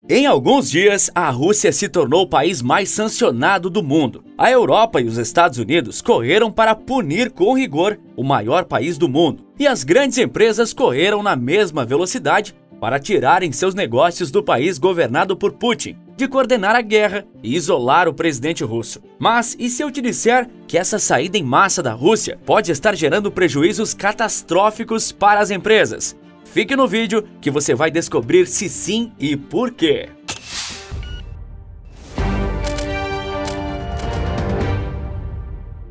Em alguns dias, a Rússia se tornou o país mais sancionado do mundo. A Europa e os Estados Unidos correram para punir com rigor o maior país do mundo. E as grandes empresas correram na mesma velocidade para tirarem seus negócios do país governado por Putin, de coordenar a guerra e isolar o presidente russo. Mas e se eu te disser que essa saída em massa da Rússia pode estar gerando prejuízos catastróficos para as empresas? Fique no vídeo que você vai descobrir se sim e por quê.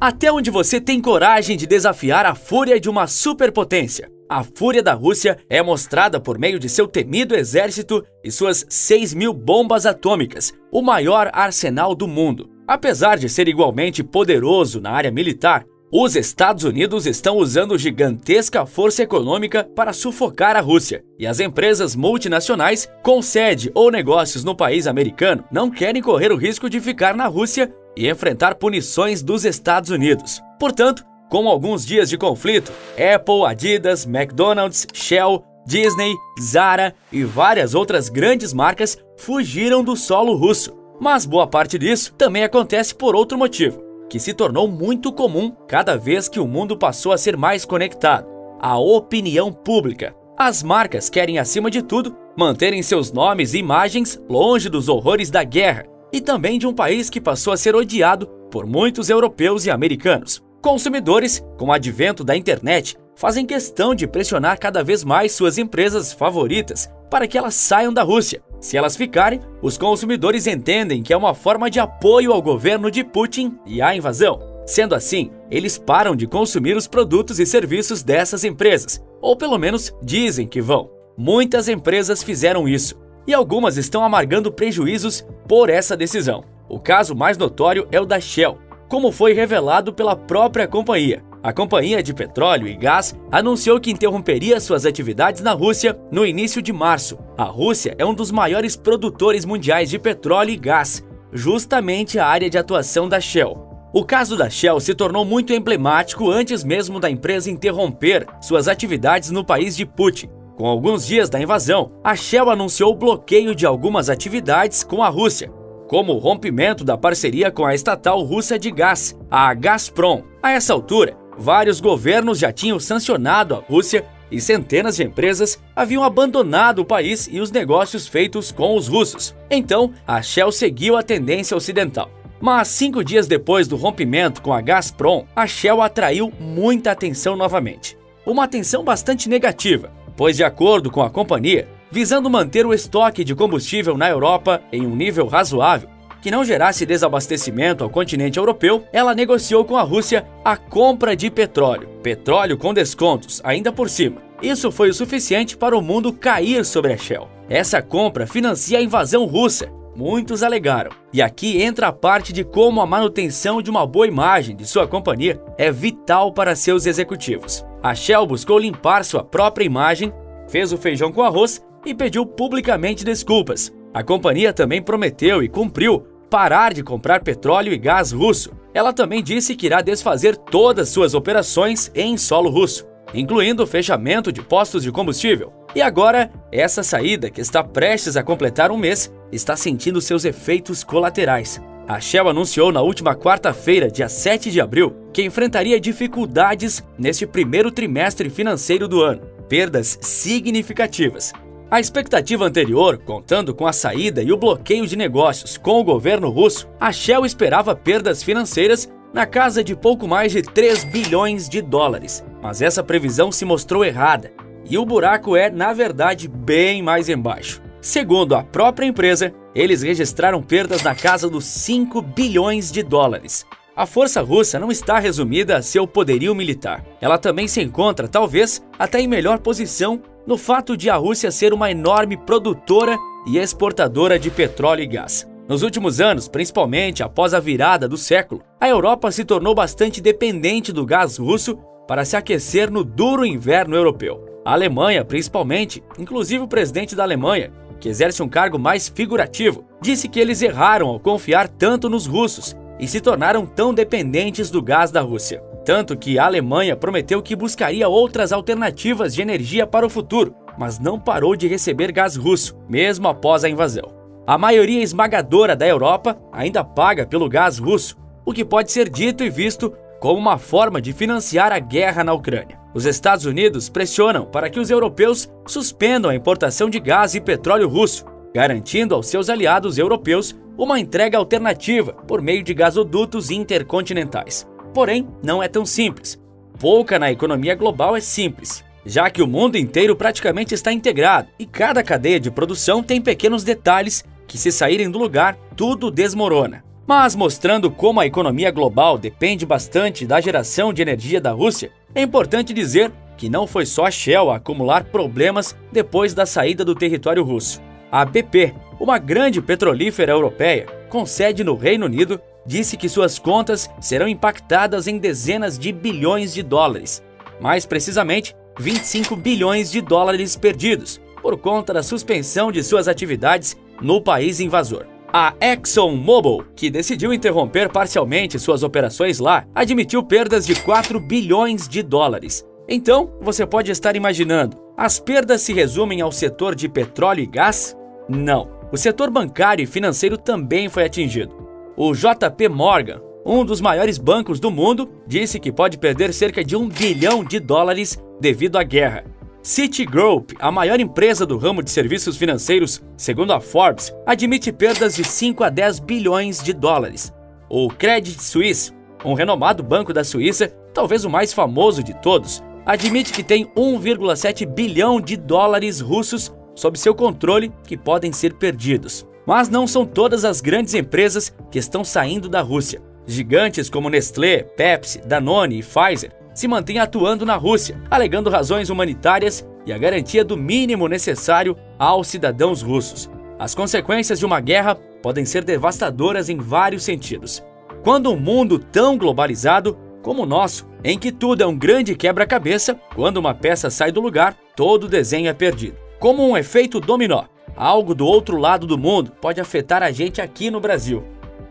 Até onde você tem coragem de desafiar a fúria de uma superpotência? A fúria da Rússia é mostrada por meio de seu temido exército e suas 6.000 bombas atômicas, o maior arsenal do mundo. Apesar de ser igualmente poderoso na área militar, os Estados Unidos estão usando gigantesca força econômica para sufocar a Rússia, e as empresas multinacionais com sede ou negócios no país americano não querem correr o risco de ficar na Rússia e enfrentar punições dos Estados Unidos. Portanto, com alguns dias de conflito, Apple, Adidas, McDonald's, Shell, Disney, Zara e várias outras grandes marcas fugiram do solo russo. Mas boa parte disso também acontece por outro motivo, que se tornou muito comum cada vez que o mundo passou a ser mais conectado: a opinião pública. As marcas querem, acima de tudo, manterem seus nomes e imagens longe dos horrores da guerra e também de um país que passou a ser odiado por muitos europeus e americanos. Consumidores, com o advento da internet, fazem questão de pressionar cada vez mais suas empresas favoritas para que elas saiam da Rússia. Se elas ficarem, os consumidores entendem que é uma forma de apoio ao governo de Putin e à invasão. Sendo assim, eles param de consumir os produtos e serviços dessas empresas, ou pelo menos dizem que vão. Muitas empresas fizeram isso, e algumas estão amargando prejuízos por essa decisão. O caso mais notório é o da Shell, como foi revelado pela própria companhia. A companhia de petróleo e gás anunciou que interromperia suas atividades na Rússia no início de março. A Rússia é um dos maiores produtores mundiais de petróleo e gás, justamente a área de atuação da Shell. O caso da Shell se tornou muito emblemático antes mesmo da empresa interromper suas atividades no país de Putin. Com alguns dias da invasão, a Shell anunciou o bloqueio de algumas atividades com a Rússia, como o rompimento da parceria com a estatal russa de gás, a Gazprom. A essa altura, vários governos já tinham sancionado a Rússia e centenas de empresas haviam abandonado o país e os negócios feitos com os russos. Então, a Shell seguiu a tendência ocidental. Mas 5 dias depois do rompimento com a Gazprom, a Shell atraiu muita atenção novamente. Uma atenção bastante negativa, pois, de acordo com a companhia, visando manter o estoque de combustível na Europa em um nível razoável, que não gerasse desabastecimento ao continente europeu, ela negociou com a Rússia a compra de petróleo com descontos, ainda por cima. Isso foi o suficiente para o mundo cair sobre a Shell. Essa compra financia a invasão russa, muitos alegaram. E aqui entra a parte de como a manutenção de uma boa imagem de sua companhia é vital para seus executivos. A Shell buscou limpar sua própria imagem, fez o feijão com arroz e pediu publicamente desculpas. A companhia também prometeu e cumpriu parar de comprar petróleo e gás russo. Ela também disse que irá desfazer todas suas operações em solo russo, incluindo o fechamento de postos de combustível. E agora, essa saída, que está prestes a completar um mês, está sentindo seus efeitos colaterais. A Shell anunciou na última quarta-feira, dia 7 de abril, que enfrentaria dificuldades neste primeiro trimestre financeiro do ano, perdas significativas. A expectativa anterior, contando com a saída e o bloqueio de negócios com o governo russo, a Shell esperava perdas financeiras na casa de pouco mais de 3 bilhões de dólares. Mas essa previsão se mostrou errada, e o buraco é, na verdade, bem mais embaixo. Segundo a própria empresa, eles registraram perdas na casa dos 5 bilhões de dólares. A força russa não está resumida a seu poderio militar. Ela também se encontra, talvez, até em melhor posição no fato de a Rússia ser uma enorme produtora e exportadora de petróleo e gás. Nos últimos anos, principalmente após a virada do século, a Europa se tornou bastante dependente do gás russo para se aquecer no duro inverno europeu. A Alemanha, principalmente, inclusive o presidente da Alemanha, que exerce um cargo mais figurativo, disse que eles erraram ao confiar tanto nos russos e se tornaram tão dependentes do gás da Rússia. Tanto que a Alemanha prometeu que buscaria outras alternativas de energia para o futuro, mas não parou de receber gás russo, mesmo após a invasão. A maioria esmagadora da Europa ainda paga pelo gás russo, o que pode ser dito e visto como uma forma de financiar a guerra na Ucrânia. Os Estados Unidos pressionam para que os europeus suspendam a importação de gás e petróleo russo, garantindo aos seus aliados europeus uma entrega alternativa por meio de gasodutos intercontinentais. Porém, não é tão simples. Pouca na economia global é simples, já que o mundo inteiro praticamente está integrado e cada cadeia de produção tem pequenos detalhes que, se saírem do lugar, tudo desmorona. Mas mostrando como a economia global depende bastante da geração de energia da Rússia, é importante dizer que não foi só a Shell a acumular problemas depois da saída do território russo. A BP, uma grande petrolífera europeia com sede no Reino Unido, disse que suas contas serão impactadas em dezenas de bilhões de dólares, mais precisamente 25 bilhões de dólares perdidos, por conta da suspensão de suas atividades no país invasor. A ExxonMobil, que decidiu interromper parcialmente suas operações lá, admitiu perdas de 4 bilhões de dólares. Então, você pode estar imaginando, as perdas se resumem ao setor de petróleo e gás? Não. O setor bancário e financeiro também foi atingido. O JP Morgan, um dos maiores bancos do mundo, disse que pode perder cerca de 1 bilhão de dólares devido à guerra. Citigroup, a maior empresa do ramo de serviços financeiros, segundo a Forbes, admite perdas de 5 a 10 bilhões de dólares. O Credit Suisse, um renomado banco da Suíça, talvez o mais famoso de todos, admite que tem 1,7 bilhão de dólares russos sob seu controle que podem ser perdidos. Mas não são todas as grandes empresas que estão saindo da Rússia. Gigantes como Nestlé, Pepsi, Danone e Pfizer se mantêm atuando na Rússia, alegando razões humanitárias e a garantia do mínimo necessário aos cidadãos russos. As consequências de uma guerra podem ser devastadoras em vários sentidos. Quando um mundo tão globalizado como o nosso, em que tudo é um grande quebra-cabeça, quando uma peça sai do lugar, todo o desenho é perdido. Como um efeito dominó, algo do outro lado do mundo pode afetar a gente aqui no Brasil.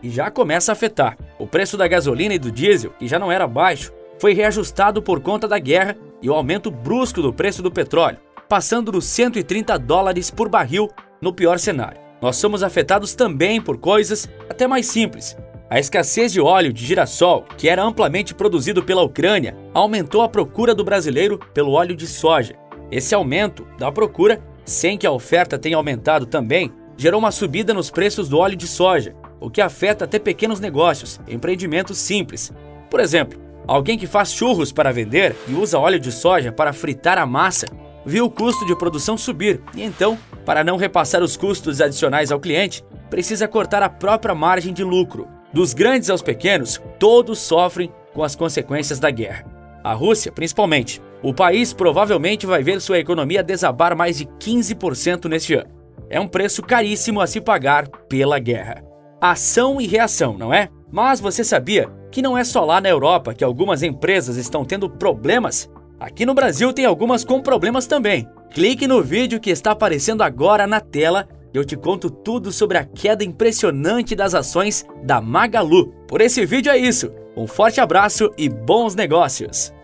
E já começa a afetar. O preço da gasolina e do diesel, que já não era baixo, foi reajustado por conta da guerra e o aumento brusco do preço do petróleo, passando dos 130 dólares por barril no pior cenário. Nós somos afetados também por coisas até mais simples. A escassez de óleo de girassol, que era amplamente produzido pela Ucrânia, aumentou a procura do brasileiro pelo óleo de soja. Esse aumento da procura, sem que a oferta tenha aumentado também, gerou uma subida nos preços do óleo de soja, o que afeta até pequenos negócios, empreendimentos simples. Por exemplo, alguém que faz churros para vender e usa óleo de soja para fritar a massa, viu o custo de produção subir e então, para não repassar os custos adicionais ao cliente, precisa cortar a própria margem de lucro. Dos grandes aos pequenos, todos sofrem com as consequências da guerra. A Rússia, principalmente. O país provavelmente vai ver sua economia desabar mais de 15% neste ano. É um preço caríssimo a se pagar pela guerra. Ação e reação, não é? Mas você sabia que não é só lá na Europa que algumas empresas estão tendo problemas? Aqui no Brasil tem algumas com problemas também. Clique no vídeo que está aparecendo agora na tela e eu te conto tudo sobre a queda impressionante das ações da Magalu. Por esse vídeo é isso. Um forte abraço e bons negócios!